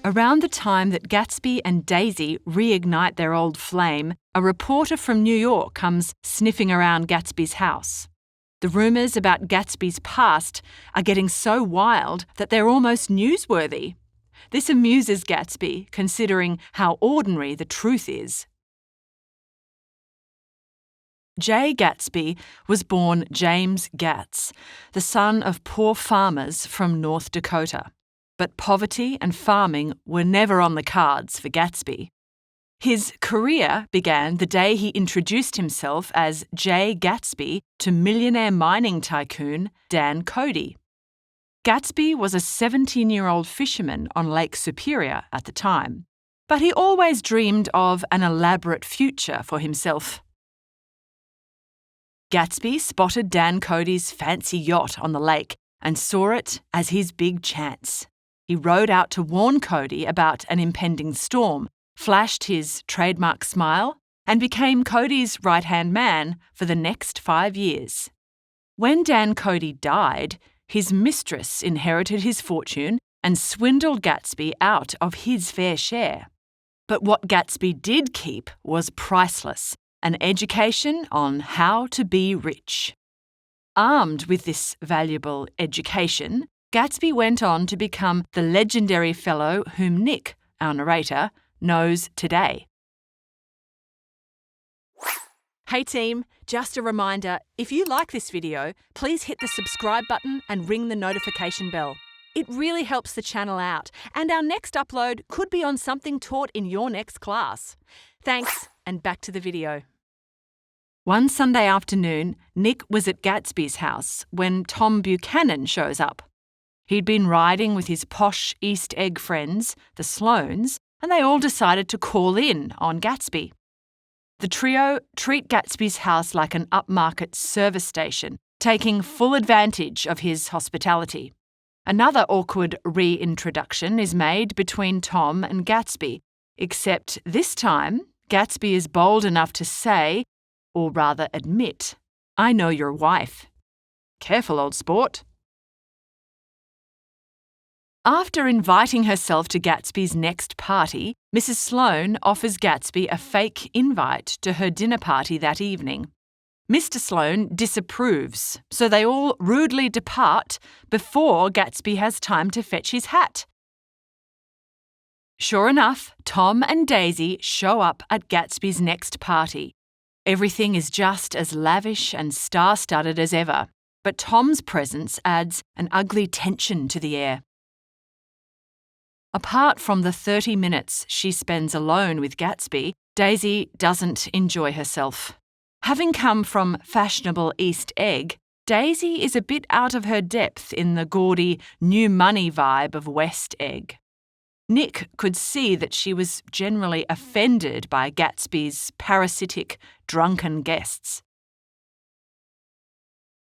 Around the time that Gatsby and Daisy reignite their old flame, a reporter from New York comes sniffing around Gatsby's house. The rumours about Gatsby's past are getting so wild that they're almost newsworthy. This amuses Gatsby, considering how ordinary the truth is. J. Gatsby was born James Gatz, the son of poor farmers from North Dakota. But poverty and farming were never on the cards for Gatsby. His career began the day he introduced himself as J. Gatsby to millionaire mining tycoon Dan Cody. Gatsby was a 17-year-old fisherman on Lake Superior at the time, but he always dreamed of an elaborate future for himself. Gatsby spotted Dan Cody's fancy yacht on the lake and saw it as his big chance. He rowed out to warn Cody about an impending storm, flashed his trademark smile, and became Cody's right-hand man for the next 5 years. When Dan Cody died, his mistress inherited his fortune and swindled Gatsby out of his fair share. But what Gatsby did keep was priceless, an education on how to be rich. Armed with this valuable education, Gatsby went on to become the legendary fellow whom Nick, our narrator, knows today. Hey team, just a reminder, if you like this video, please hit the subscribe button and ring the notification bell. It really helps the channel out, and our next upload could be on something taught in your next class. Thanks, and back to the video. One Sunday afternoon, Nick was at Gatsby's house when Tom Buchanan shows up. He'd been riding with his posh East Egg friends, the Sloanes, and they all decided to call in on Gatsby. The trio treat Gatsby's house like an upmarket service station, taking full advantage of his hospitality. Another awkward reintroduction is made between Tom and Gatsby, except this time Gatsby is bold enough to say, or rather admit, "I know your wife." Careful, old sport. After inviting herself to Gatsby's next party, Mrs. Sloane offers Gatsby a fake invite to her dinner party that evening. Mr. Sloane disapproves, so they all rudely depart before Gatsby has time to fetch his hat. Sure enough, Tom and Daisy show up at Gatsby's next party. Everything is just as lavish and star-studded as ever, but Tom's presence adds an ugly tension to the air. Apart from the 30 minutes she spends alone with Gatsby, Daisy doesn't enjoy herself. Having come from fashionable East Egg, Daisy is a bit out of her depth in the gaudy, new money vibe of West Egg. Nick could see that she was generally offended by Gatsby's parasitic, drunken guests.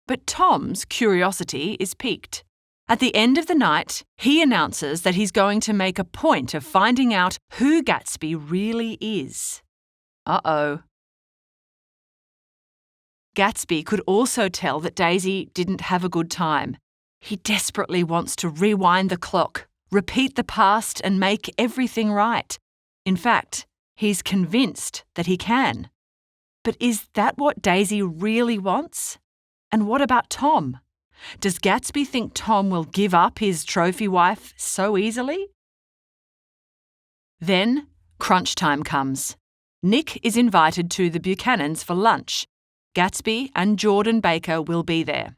But Tom's curiosity is piqued. At the end of the night, he announces that he's going to make a point of finding out who Gatsby really is. Uh-oh. Gatsby could also tell that Daisy didn't have a good time. He desperately wants to rewind the clock, repeat the past and make everything right. In fact, he's convinced that he can. But is that what Daisy really wants? And what about Tom? Does Gatsby think Tom will give up his trophy wife so easily? Then, crunch time comes. Nick is invited to the Buchanans for lunch. Gatsby and Jordan Baker will be there.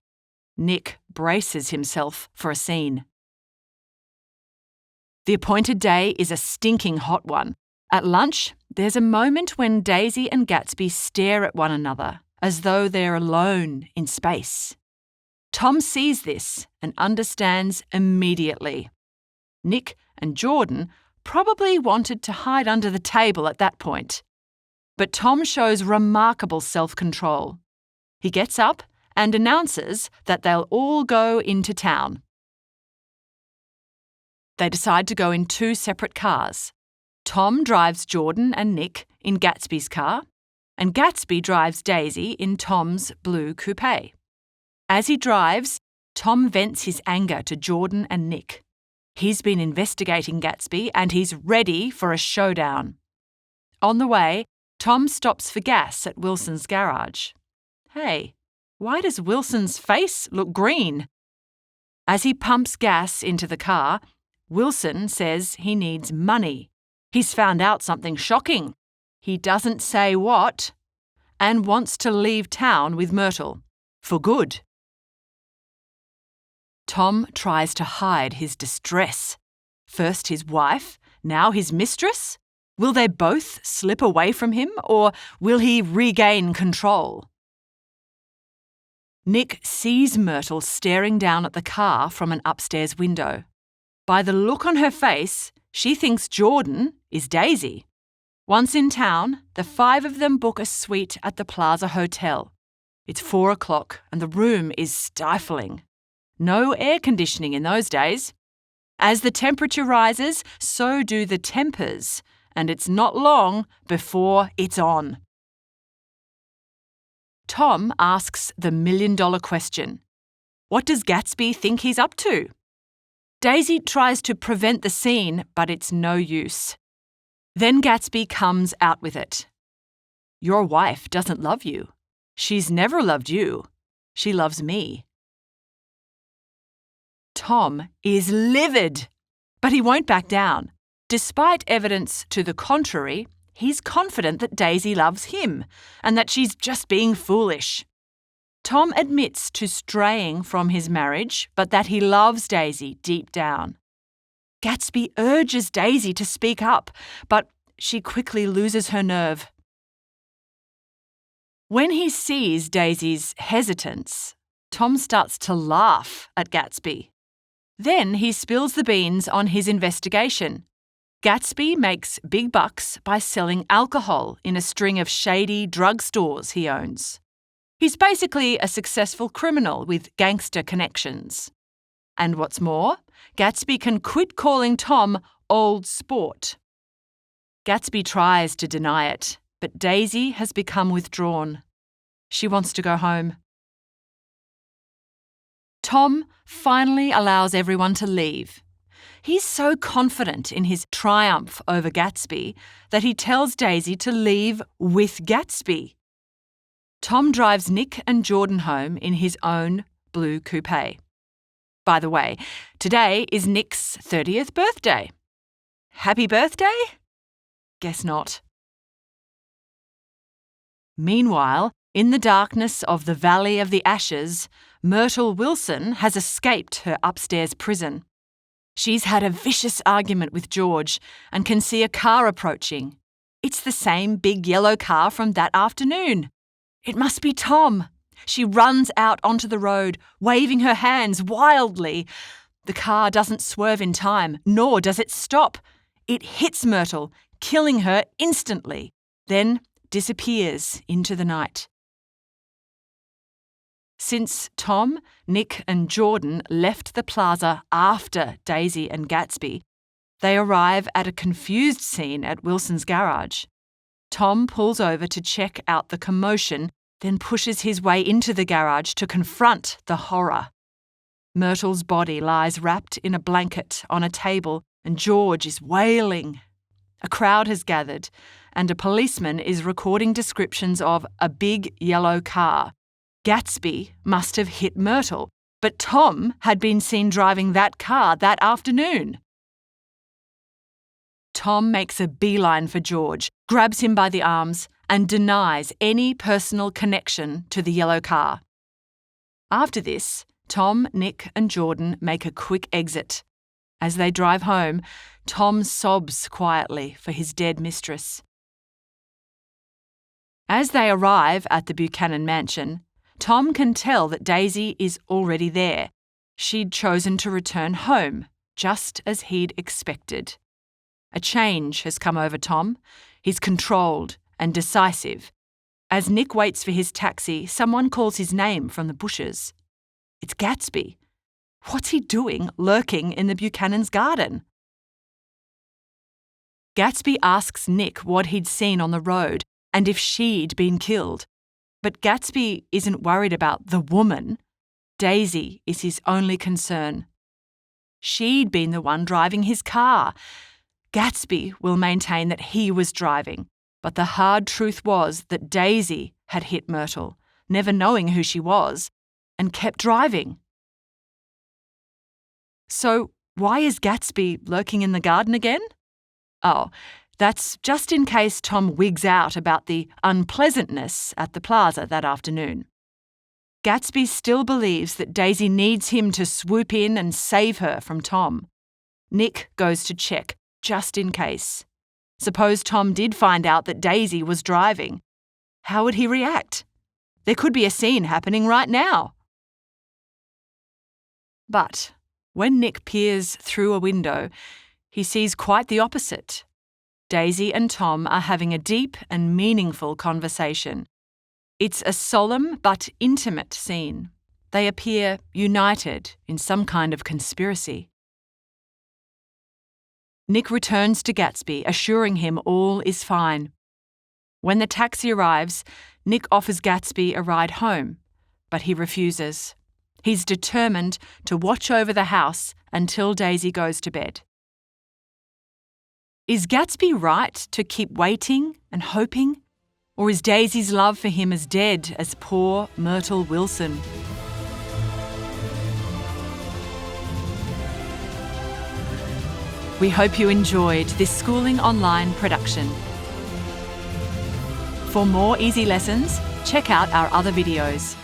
Nick braces himself for a scene. The appointed day is a stinking hot one. At lunch, there's a moment when Daisy and Gatsby stare at one another, as though they're alone in space. Tom sees this and understands immediately. Nick and Jordan probably wanted to hide under the table at that point. But Tom shows remarkable self-control. He gets up and announces that they'll all go into town. They decide to go in 2 separate cars. Tom drives Jordan and Nick in Gatsby's car, and Gatsby drives Daisy in Tom's blue coupe. As he drives, Tom vents his anger to Jordan and Nick. He's been investigating Gatsby and he's ready for a showdown. On the way, Tom stops for gas at Wilson's garage. Hey, why does Wilson's face look green? As he pumps gas into the car, Wilson says he needs money. He's found out something shocking. He doesn't say what, and wants to leave town with Myrtle. For good. Tom tries to hide his distress. First his wife, now his mistress? Will they both slip away from him, or will he regain control? Nick sees Myrtle staring down at the car from an upstairs window. By the look on her face, she thinks Jordan is Daisy. Once in town, the five of them book a suite at the Plaza Hotel. It's 4 o'clock and the room is stifling. No air conditioning in those days. As the temperature rises, so do the tempers, and it's not long before it's on. Tom asks the million-dollar question. What does Gatsby think he's up to? Daisy tries to prevent the scene, but it's no use. Then Gatsby comes out with it. Your wife doesn't love you. She's never loved you. She loves me. Tom is livid, but he won't back down. Despite evidence to the contrary, he's confident that Daisy loves him and that she's just being foolish. Tom admits to straying from his marriage, but that he loves Daisy deep down. Gatsby urges Daisy to speak up, but she quickly loses her nerve. When he sees Daisy's hesitance, Tom starts to laugh at Gatsby. Then he spills the beans on his investigation. Gatsby makes big bucks by selling alcohol in a string of shady drugstores he owns. He's basically a successful criminal with gangster connections. And what's more, Gatsby can quit calling Tom old sport. Gatsby tries to deny it, but Daisy has become withdrawn. She wants to go home. Tom finally allows everyone to leave. He's so confident in his triumph over Gatsby that he tells Daisy to leave with Gatsby. Tom drives Nick and Jordan home in his own blue coupe. By the way, today is Nick's 30th birthday. Happy birthday? Guess not. Meanwhile, in the darkness of the Valley of the Ashes, Myrtle Wilson has escaped her upstairs prison. She's had a vicious argument with George and can see a car approaching. It's the same big yellow car from that afternoon. It must be Tom. She runs out onto the road, waving her hands wildly. The car doesn't swerve in time, nor does it stop. It hits Myrtle, killing her instantly, then disappears into the night. Since Tom, Nick and Jordan left the plaza after Daisy and Gatsby, they arrive at a confused scene at Wilson's garage. Tom pulls over to check out the commotion, then pushes his way into the garage to confront the horror. Myrtle's body lies wrapped in a blanket on a table, and George is wailing. A crowd has gathered, and a policeman is recording descriptions of a big yellow car. Gatsby must have hit Myrtle, but Tom had been seen driving that car that afternoon. Tom makes a beeline for George, grabs him by the arms, and denies any personal connection to the yellow car. After this, Tom, Nick, and Jordan make a quick exit. As they drive home, Tom sobs quietly for his dead mistress. As they arrive at the Buchanan mansion, Tom can tell that Daisy is already there. She'd chosen to return home, just as he'd expected. A change has come over Tom. He's controlled and decisive. As Nick waits for his taxi, someone calls his name from the bushes. It's Gatsby. What's he doing lurking in the Buchanan's garden? Gatsby asks Nick what he'd seen on the road and if she'd been killed. But Gatsby isn't worried about the woman. Daisy is his only concern. She'd been the one driving his car. Gatsby will maintain that he was driving, but the hard truth was that Daisy had hit Myrtle, never knowing who she was, and kept driving. So why is Gatsby lurking in the garden again? Oh, that's just in case Tom wigs out about the unpleasantness at the Plaza that afternoon. Gatsby still believes that Daisy needs him to swoop in and save her from Tom. Nick goes to check, just in case. Suppose Tom did find out that Daisy was driving. How would he react? There could be a scene happening right now. But when Nick peers through a window, he sees quite the opposite. Daisy and Tom are having a deep and meaningful conversation. It's a solemn but intimate scene. They appear united in some kind of conspiracy. Nick returns to Gatsby, assuring him all is fine. When the taxi arrives, Nick offers Gatsby a ride home, but he refuses. He's determined to watch over the house until Daisy goes to bed. Is Gatsby right to keep waiting and hoping? Or is Daisy's love for him as dead as poor Myrtle Wilson? We hope you enjoyed this Schooling Online production. For more easy lessons, check out our other videos.